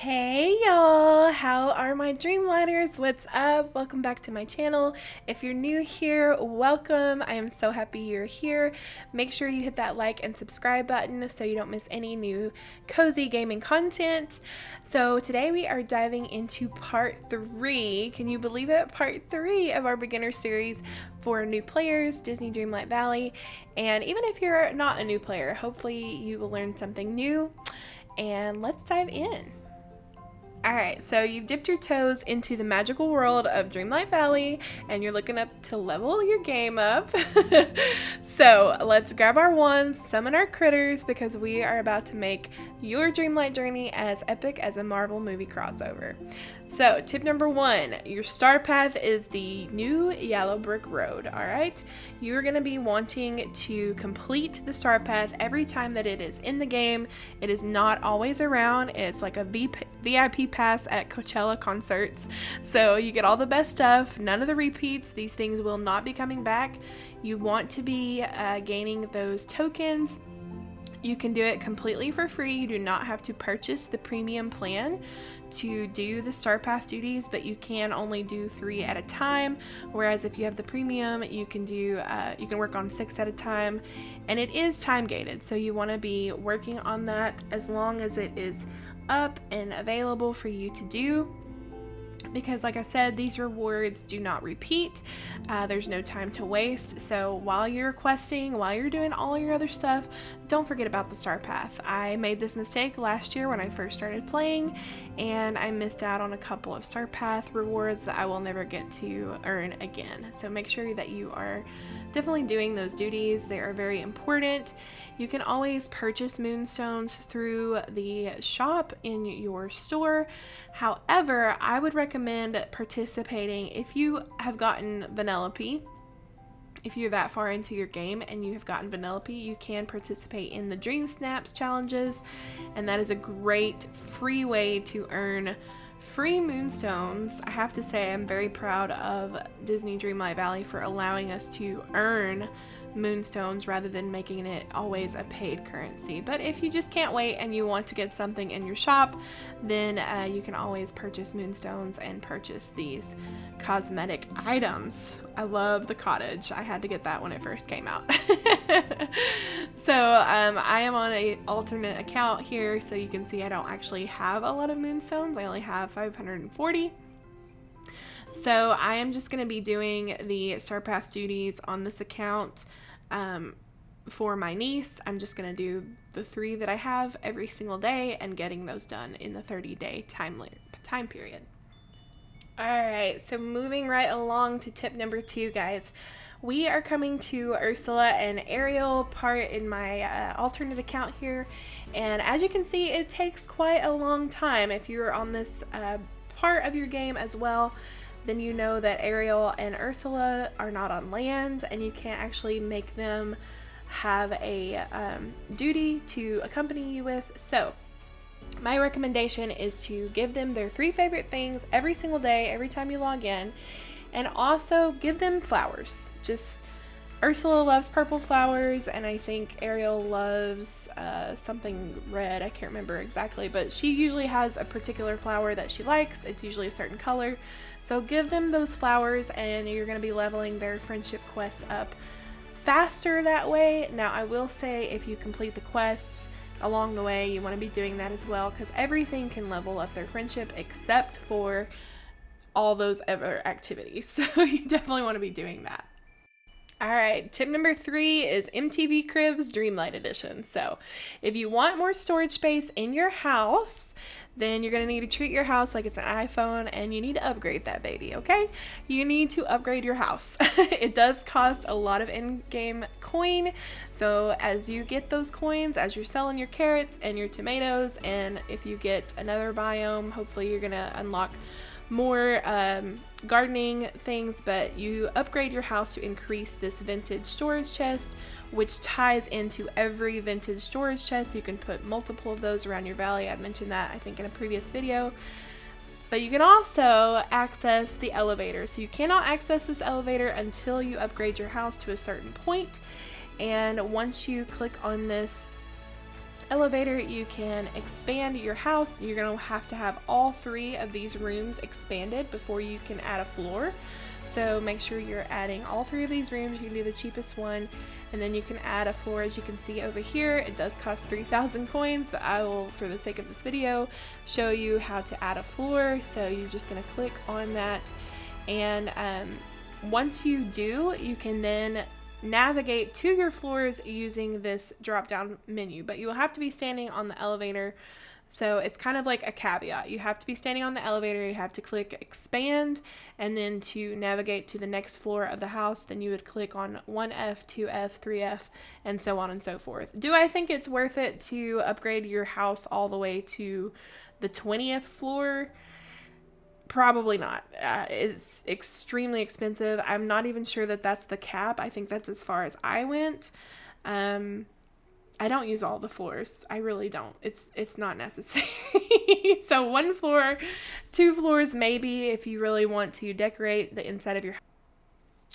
Hey y'all, how are my Dreamlighters? What's up? Welcome back to my channel. If you're new here, welcome. I am so happy you're here. Make sure you hit that like and subscribe button so you don't miss any new cozy gaming content. So today we are diving into part 3. Can you believe it? Part 3 of our beginner series for new players, Disney Dreamlight Valley. And even if you're not a new player, hopefully you will learn something new. And let's dive in. Alright, so you've dipped your toes into the magical world of Dreamlight Valley and you're looking up to level your game up. So let's grab our wands, summon our critters, because we are about to make your Dreamlight journey as epic as a Marvel movie crossover. So tip number 1, your star path is the new yellow brick road, alright? You're going to be wanting to complete the star path every time that it is in the game. It is not always around. It's like a VIP pass at Coachella concerts, so you get all the best stuff, none of the repeats. These things will not be coming back. You want to be gaining those tokens. You can do it completely for free. You do not have to purchase the premium plan to do the Star Pass duties, but you can only do 3 at a time. Whereas if you have the premium, you can work on 6 at a time, and it is time gated. So you want to be working on that as long as it is up and available for you to do, because like I said, these rewards do not repeat. There's no time to waste. So while you're questing, while you're doing all your other stuff, don't forget about the star path. I made this mistake last year when I first started playing, and I missed out on a couple of star path rewards that I will never get to earn again. So make sure that you are definitely doing those duties. They are very important. You can always purchase moonstones through the shop in your store. However, I would recommend participating if you have gotten Vanellope. If you're that far into your game and you have gotten Vanellope, you can participate in the Dream Snaps challenges, and that is a great free way to earn free moonstones. I have to say I'm very proud of Disney Dreamlight Valley for allowing us to earn moonstones rather than making it always a paid currency. But if you just can't wait and you want to get something in your shop, then you can always purchase moonstones and purchase these cosmetic items. I love the cottage. I had to get that when it first came out. So I am on an alternate account here, so you can see I don't actually have a lot of moonstones. I only have 540. So I am just going to be doing the Star Path duties on this account for my niece. I'm just going to do the 3 that I have every single day and getting those done in the 30-day time period. Alright, so moving right along to tip number 2, guys. We are coming to Ursula and Ariel part in my alternate account here, and as you can see, it takes quite a long time. If you're on this part of your game as well, then you know that Ariel and Ursula are not on land, and you can't actually make them have a duty to accompany you with. So my recommendation is to give them their 3 favorite things every single day, every time you log in, and also give them flowers. Just Ursula loves purple flowers, and I think Ariel loves something red. I can't remember exactly, but she usually has a particular flower that she likes. It's usually a certain color. So give them those flowers, and you're going to be leveling their friendship quests up faster that way. Now, I will say if you complete the quests along the way, you want to be doing that as well, because everything can level up their friendship except for all those other activities. So you definitely want to be doing that. Alright, tip number 3 is MTV Cribs Dreamlight Edition. So if you want more storage space in your house, then you're going to need to treat your house like it's an iPhone, and you need to upgrade that baby, okay? You need to upgrade your house. It does cost a lot of in-game coin, so as you get those coins, as you're selling your carrots and your tomatoes, and if you get another biome, hopefully you're going to unlock more gardening things, but you upgrade your house to increase this vintage storage chest, which ties into every vintage storage chest. You can put multiple of those around your valley. I mentioned that I think in a previous video. But you can also access the elevator. So you cannot access this elevator until you upgrade your house to a certain point. And once you click on this elevator, you can expand your house. You're going to have all 3 of these rooms expanded before you can add a floor. So make sure you're adding all 3 of these rooms. You can do the cheapest one, and then you can add a floor. As you can see over here, it does cost 3,000 coins, but I will, for the sake of this video, show you how to add a floor. So you're just going to click on that, and once you do, you can then navigate to your floors using this drop down menu, but you will have to be standing on the elevator. So it's kind of like a caveat. You have to be standing on the elevator, you have to click expand, and then to navigate to the next floor of the house, then you would click on 1F, 2F, 3F, and so on and so forth. Do I think it's worth it to upgrade your house all the way to the 20th floor? Probably not. It's extremely expensive. I'm not even sure that that's the cap. I think that's as far as I went. I don't use all the floors. I really don't. It's not necessary. So 1 floor, 2 floors maybe if you really want to decorate the inside of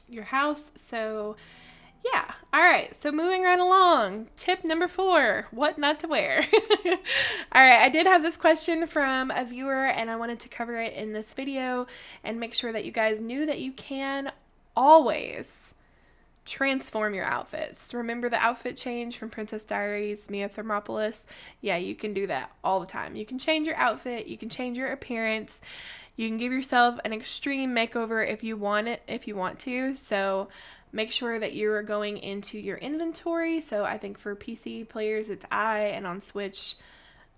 your house. So yeah. All right. So moving right along. Tip number 4, what not to wear. All right. I did have this question from a viewer, and I wanted to cover it in this video and make sure that you guys knew that you can always transform your outfits. Remember the outfit change from Princess Diaries, Mia Thermopolis? Yeah, you can do that all the time. You can change your outfit. You can change your appearance. You can give yourself an extreme makeover if you want to. So make sure that you're going into your inventory. So I think for PC players, it's I, and on Switch,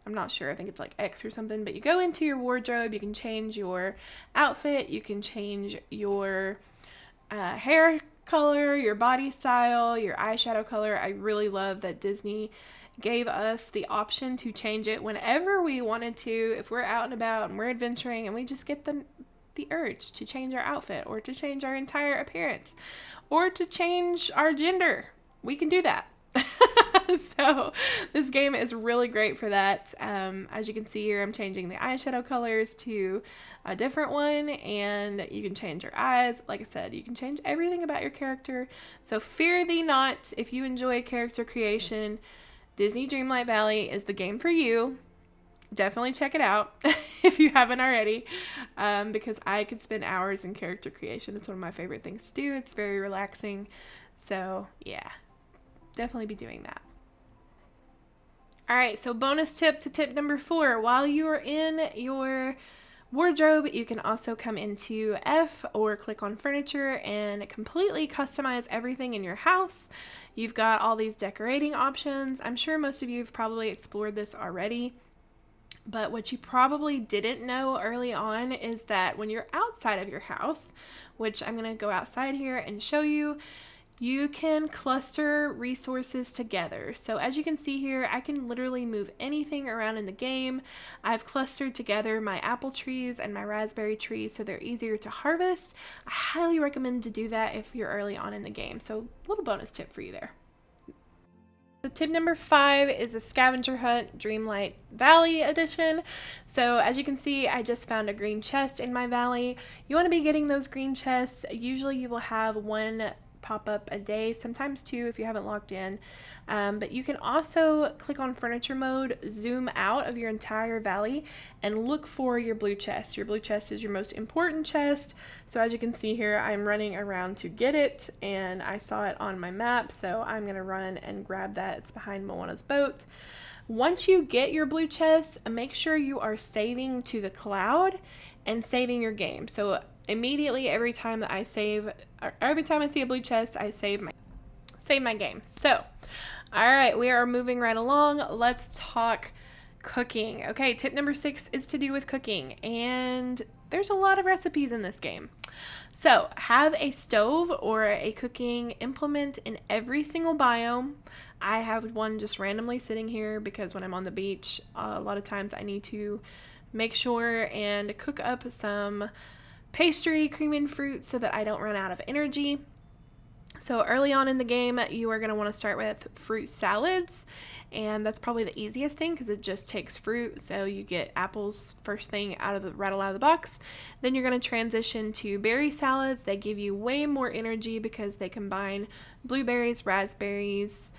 I'm not sure. I think it's like X or something. But you go into your wardrobe. You can change your outfit. You can change your hair color, your body style, your eyeshadow color. I really love that Disney gave us the option to change it whenever we wanted to. If we're out and about and we're adventuring and we just get the urge to change our outfit, or to change our entire appearance, or to change our gender, we can do that. So this game is really great for that. As you can see here, I'm changing the eyeshadow colors to a different one, and you can change your eyes. Like I said, you can change everything about your character. So fear thee not. If you enjoy character creation, Disney Dreamlight Valley is the game for you. Definitely check it out if you haven't already, because I could spend hours in character creation. It's one of my favorite things to do. It's very relaxing. So yeah, definitely be doing that. All right, so bonus tip to tip number 4. While you are in your wardrobe, you can also come into F or click on furniture and completely customize everything in your house. You've got all these decorating options. I'm sure most of you have probably explored this already. But what you probably didn't know early on is that when you're outside of your house, which I'm going to go outside here and show you, you can cluster resources together. So as you can see here, I can literally move anything around in the game. I've clustered together my apple trees and my raspberry trees so they're easier to harvest. I highly recommend to do that if you're early on in the game. So little bonus tip for you there. So tip number 5 is a Scavenger Hunt Dreamlight Valley edition. So as you can see, I just found a green chest in my valley. You want to be getting those green chests. Usually you will have 1 pop up a day, sometimes 2 if you haven't logged in. But you can also click on furniture mode, zoom out of your entire valley, and look for your blue chest. Your blue chest is your most important chest. So as you can see here, I'm running around to get it, and I saw it on my map, so I'm going to run and grab that. It's behind Moana's boat. Once you get your blue chest, make sure you are saving to the cloud and saving your game. So immediately every time that I save, or every time I see a blue chest, I save my game. So, all right, we are moving right along. Let's talk cooking. Okay, tip number 6 is to do with cooking, and there's a lot of recipes in this game. So have a stove or a cooking implement in every single biome. I have one just randomly sitting here because when I'm on the beach, a lot of times I need to make sure and cook up some pastry, cream, and fruit so that I don't run out of energy. So early on in the game, you are going to want to start with fruit salads, and that's probably the easiest thing because it just takes fruit. So you get apples first thing right out of the box. Then you're going to transition to berry salads. They give you way more energy because they combine blueberries, raspberries,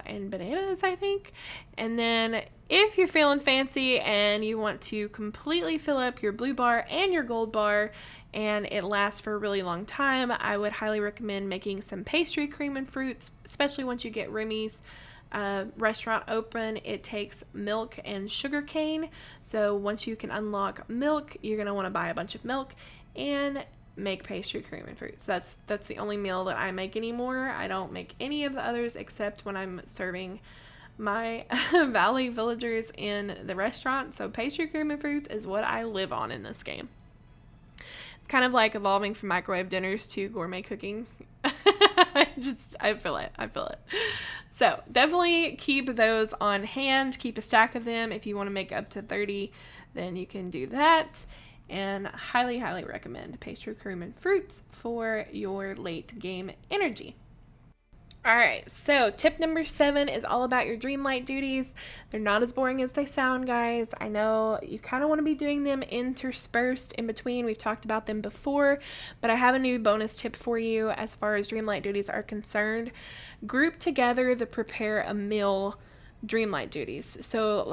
and bananas, I think. And then if you're feeling fancy and you want to completely fill up your blue bar and your gold bar and it lasts for a really long time, I would highly recommend making some pastry cream and fruits, especially once you get Remy's restaurant open. It takes milk and sugar cane. So once you can unlock milk, you're going to want to buy a bunch of milk and make pastry cream and fruits. That's the only meal that I make anymore. I don't make any of the others except when I'm serving my Valley villagers in the restaurant. So pastry cream and fruits is what I live on in this game. It's kind of like evolving from microwave dinners to gourmet cooking. I feel it. So definitely keep those on hand. Keep a stack of them. If you want to make up to 30, then you can do that. And highly, highly recommend pastry cream and fruits for your late game energy. Alright, so tip number 7 is all about your Dreamlight duties. They're not as boring as they sound, guys. I know you kind of want to be doing them interspersed in between. We've talked about them before, but I have a new bonus tip for you as far as Dreamlight duties are concerned. Group together the prepare a meal Dreamlight duties. So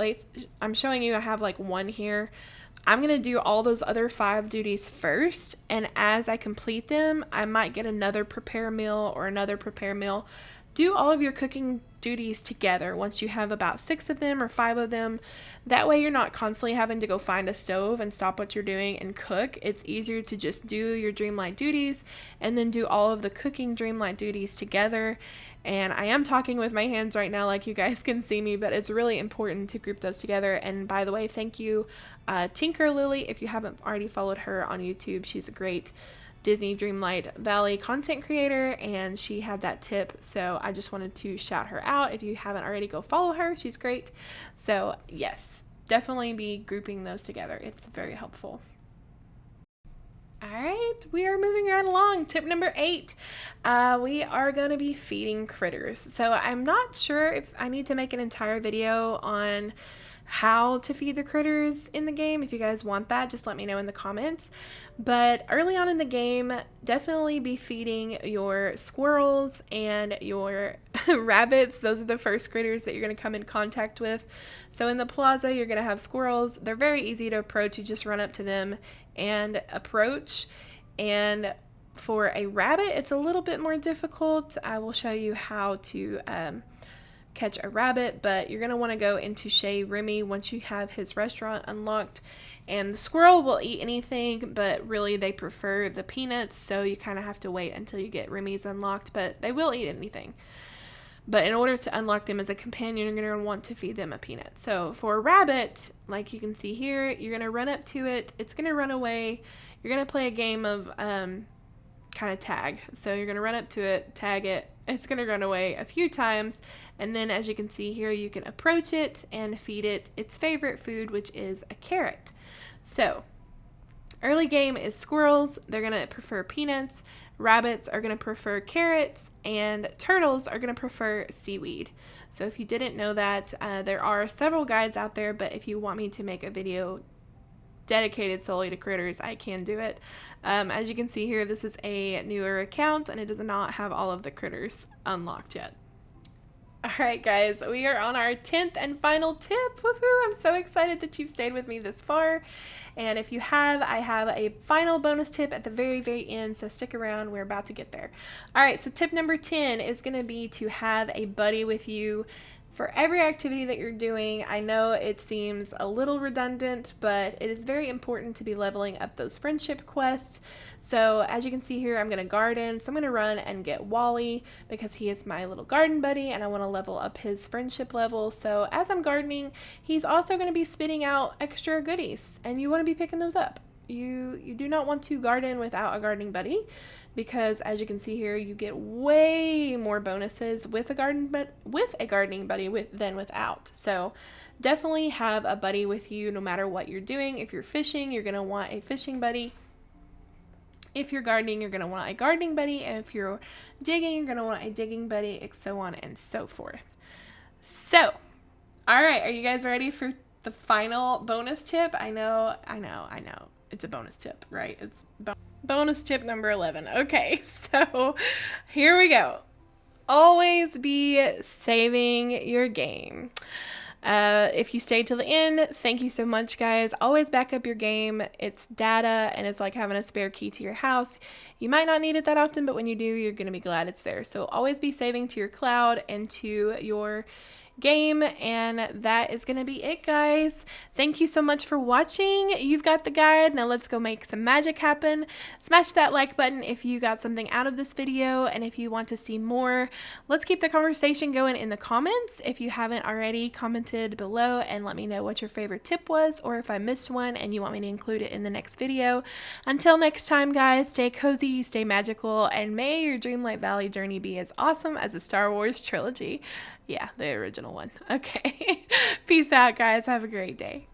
I'm showing you, I have like one here. I'm going to do all those other 5 duties first, and as I complete them, I might get another prepare meal or another prepare meal. Do all of your cooking duties together once you have about 6 of them or 5 of them. That way you're not constantly having to go find a stove and stop what you're doing and cook. It's easier to just do your Dreamlight duties and then do all of the cooking Dreamlight duties together. And I am talking with my hands right now like you guys can see me, but it's really important to group those together. And by the way, thank you Tinker Lily. If you haven't already followed her on YouTube, she's a great Disney Dreamlight Valley content creator, and she had that tip, so I just wanted to shout her out. If you haven't already, go follow her. She's great. So yes, definitely be grouping those together. It's very helpful. Alright, we are moving right along. Tip number 8, we are going to be feeding critters. So I'm not sure if I need to make an entire video on how to feed the critters in the game. If you guys want that, just let me know in the comments. But early on in the game, definitely be feeding your squirrels and your rabbits. Those are the first critters that you're going to come in contact with. So in the plaza, you're going to have squirrels. They're very easy to approach. You just run up to them and approach. And for a rabbit, it's a little bit more difficult. I will show you how to catch a rabbit, but you're going to want to go into Chez Remy once you have his restaurant unlocked. And the squirrel will eat anything, but really they prefer the peanuts, so you kind of have to wait until you get Remy's unlocked, but they will eat anything. But in order to unlock them as a companion, you're going to want to feed them a peanut. So for a rabbit, like you can see here, you're going to run up to it. It's going to run away. You're going to play a game of kind of tag. So you're going to run up to it, tag it. It's going to run away a few times. And then as you can see here, you can approach it and feed it its favorite food, which is a carrot. So early game is squirrels. They're going to prefer peanuts. Rabbits are going to prefer carrots, and turtles are going to prefer seaweed. So if you didn't know that, there are several guides out there, but if you want me to make a video dedicated solely to critters, I can do it. As you can see here, this is a newer account, and it does not have all of the critters unlocked yet. Alright guys, we are on our 10th and final tip. Woohoo! I'm so excited that you've stayed with me this far. And if you have, I have a final bonus tip at the very, very end, so stick around. We're about to get there. Alright, so tip number 10 is going to be to have a buddy with you for every activity that you're doing. I know it seems a little redundant, but it is very important to be leveling up those friendship quests. So as you can see here, I'm going to garden. So I'm going to run and get Wally because he is my little garden buddy and I want to level up his friendship level. So as I'm gardening, he's also going to be spitting out extra goodies and you want to be picking those up. You do not want to garden without a gardening buddy, because as you can see here, you get way more bonuses with a gardening buddy than without. So definitely have a buddy with you no matter what you're doing. If you're fishing, you're going to want a fishing buddy. If you're gardening, you're going to want a gardening buddy. And if you're digging, you're going to want a digging buddy, and so on and so forth. So, all right, are you guys ready for the final bonus tip? I know. It's a bonus tip, right? It's bonus tip number 11. Okay, so here we go. always be saving your game. If you stayed till the end, thank you so much, guys. Always back up your game. It's data, and it's like having a spare key to your house. You might not need it that often, but when you do, you're going to be glad it's there. So always be saving to your cloud and to your game, and that is going to be it, guys. Thank you so much for watching. You've got the guide. Now let's go make some magic happen. Smash that like button if you got something out of this video, and if you want to see more, let's keep the conversation going in the comments. If you haven't already, commented below and let me know what your favorite tip was, or if I missed one and you want me to include it in the next video. Until next time, guys, stay cozy, stay magical, and may your Dreamlight Valley journey be as awesome as the Star Wars trilogy. Yeah, the original one. Okay. Peace out, guys. Have a great day.